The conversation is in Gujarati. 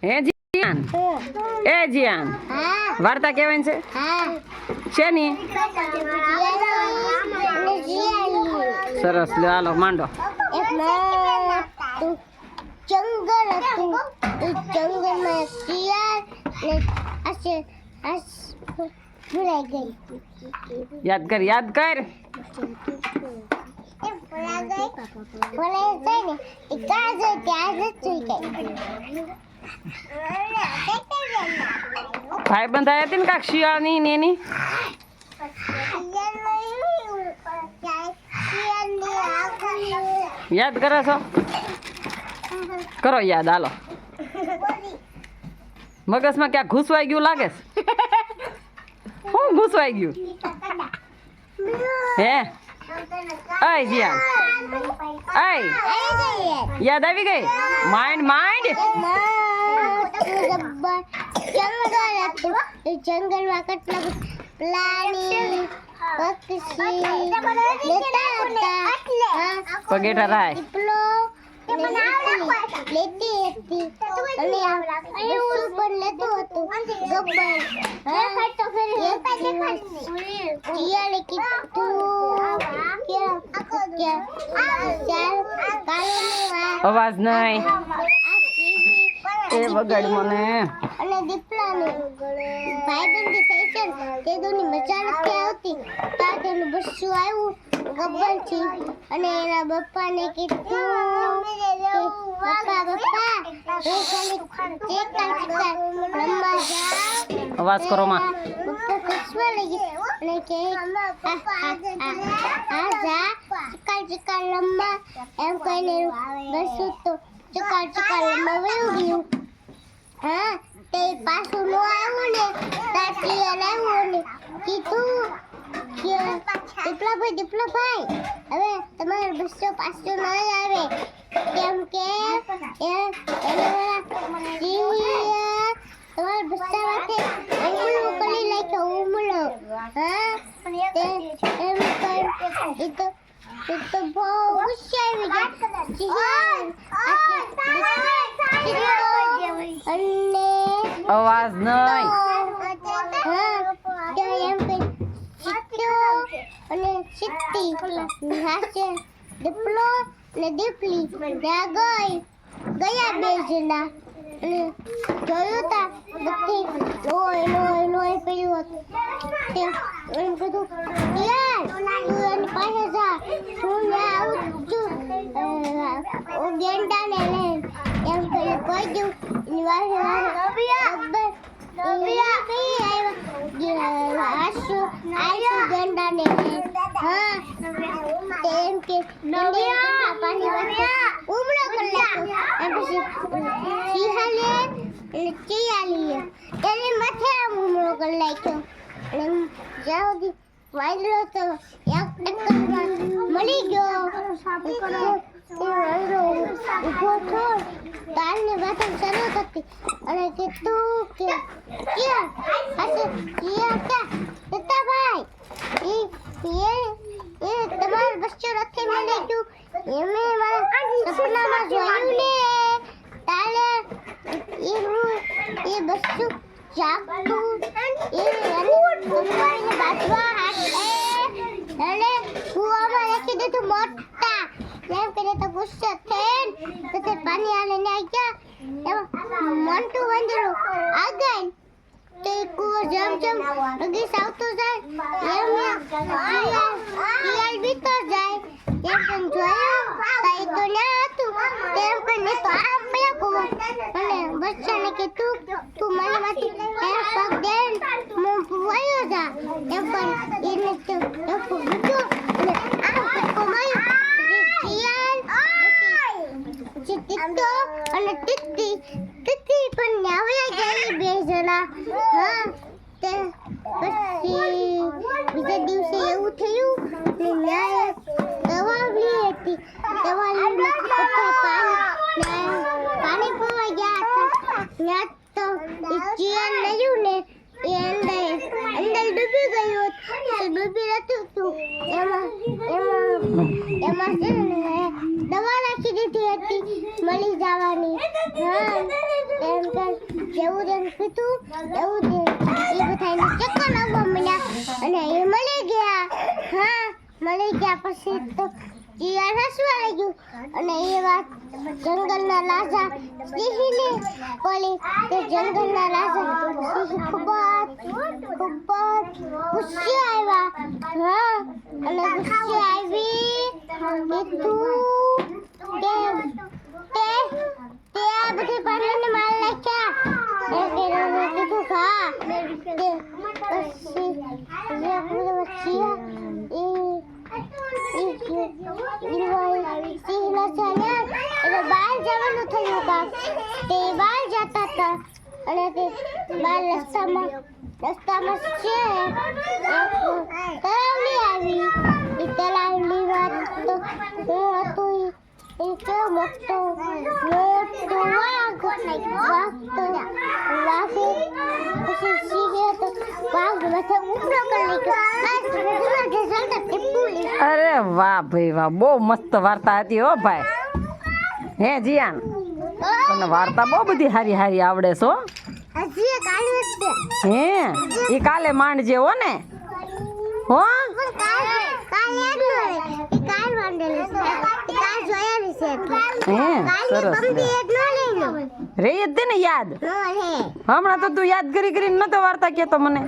હે જીયાન એ જીયાન વાર્તા કહેવાની છે શેની સરસ લે હાલો માંડો જંગલ હતું જંગલમાં શિયાળ ભૂલાઈ ગઈ યાદ કર ભાઈ બંધાયા હતી ને કાક શિયાળની ને એની યાદ કરો છો કરો યાદ હાલો મગજમાં ક્યાં ઘૂસવાઈ ગયું લાગે છે હું ઘૂસવાઈ ગયું હે અય જીયા અય યાદ આવી ગઈ માઇન્ડ જંગલમાં કેટલા પ્રાણી પક્ષી પગેટા રાય લેતી હતી અને ઉપર લેતું હતું ગબ્બર શિયાળે કીધું અવાજ નહીં એ વગાડ મને અને દીપડાને ભાઈબંધી થઈ છે તે દોની મજા નથી આવતી તાતેનું બસ્સું આવ્યું ગબ્બર થી અને એના બપ્પાને કીધું બપ્પા હું ખાલી રમવા જાઉં અવાજ કરો માં બપ્પા ખસવા લાગી અને કે આ જા ચિકાર રમવા એમ કહીને બસ્સું તો ચિકાર રમવા વયું ગયું હા તે પાછું નો આવ્યું ને તાટી આવ્યું ને કીધું કે દીપલાભાઈ હવે તમારો બસ્સો પાછો ન આવે કેમ કે તમારા બસ્સા માટે ઉમળો કરી નાખ્યો ઉમળો હા તે એમ કર એ તો બહુ ગુસ્સે આવી ગયા અને અવાજ નહીં અને સિત્તી હાસે દીપલો ને દીપલી ત્યાં ગયા બે જણા અને જોયું તા બધી લોહી પડ્યું હતું તે એમ કીધું યાર તું એની પાસે જા હું આવું છું ગેંડાને લઈને એમ કરી કોઈ ગયું એની પાસે ગેંડાને હા એમ કે ઉમળો કરી નાખ્યો એમ પછી સિંહાલે અને ચિયાલીએ એની માથે ઉમળો કરી નાખ્યો અને જ્યાં સુધી વાયલો તો એક ટક્કરમાં મળી ગયો ઉભો થયો તારની વાતો શરૂ થતી અને કીધું કે ક્યાં સીતાભાઈ એ તમારો બચ્ચો નથી મળી ગયું એમે મારા સપનામાં જોયું ને તારે એ બચ્ચું જાગતું એ બાજવા અને કુવામાં રાખી દીધું મોટા એમ કરીને તો ગુસ્સે થઈને તો પાણી આને આવી ગયા મોન્ટુ વંદરો આગળ તે કુવો જેમ બગીચ આવતો જાય એમ શિયાળ બીતો જાય એમ પણ જોયું કઈ તો ના હતું તેમ કરીને તો આમ પડ્યો કુવો અને બચ્ચાને કીધું તું મને માંથી પગ દે હું વયો જા એમ પણ એને તો બીજું અને આમ પક્કો માર્યો ટીટો અને ટીટી પણ ન્યાવ્યા ગયા બે જણા હા તે પછી બીજા દિવસે એવું થયું ને ન્યાય દવા લીધી હતી દવા લઈને પાણી પીવા ગયા હતા ત્યાં તો ચિયાન લયું ને એ અંદર ડૂબી ગયું ડૂબી રહેતું હતું એમાં છે ને દવા લખી દીધી હતી મળી જવાની. હા એમ કર જેવું જેમ કીધું એવું જ એ બધાને ચક્કર આવવા મળ્યા અને એ મળી ગયા. હા મળી ગયા પછી તો જીયા હસવા લાગ્યું અને એ વાત જંગલના રાજા સિંહને બોલી કે જંગલના રાજા સિંહ ખૂબ ગુસ્સે આવ્યા. હા અને ગુસ્સે આવી કે તે આ બધી પાણીને માર નાખ્યા. એ કીધું હા તે પછી બહાર જવાનું થયું કામ તે બહાર જતા હતા અને તે બહાર રસ્તામાં છે તળાવડી આવી. એ તળાવડી વાત તો હું હતું એ કેવો મોટો વાઘ તો વાઘે પછી સિંહે તો વાઘ માથે ઉપરો કરી લીધો. અરે વાહ ભાઈ વાહ, બહુ મસ્ત વાર્તા હતી હો ભાઈ. હે જીયાન, તને વાર્તા બહુ બધી હારી હારી આવડે છો. હજી એક આવ્યું જ છે. હે એ કાલે માંડજે હો ને. હો કાલ યાદ ન રહે એ કાલ માંડેલું છે એ કાલ જોયેલું છે એટલે. હે કાલની સરસ પંક્તિ લે. એક ન લઈ લો. રે જ દે ને યાદ. ન રહે. હમણાં તો તું યાદ કરી કરીને નતો વાર્તા કેતો મને.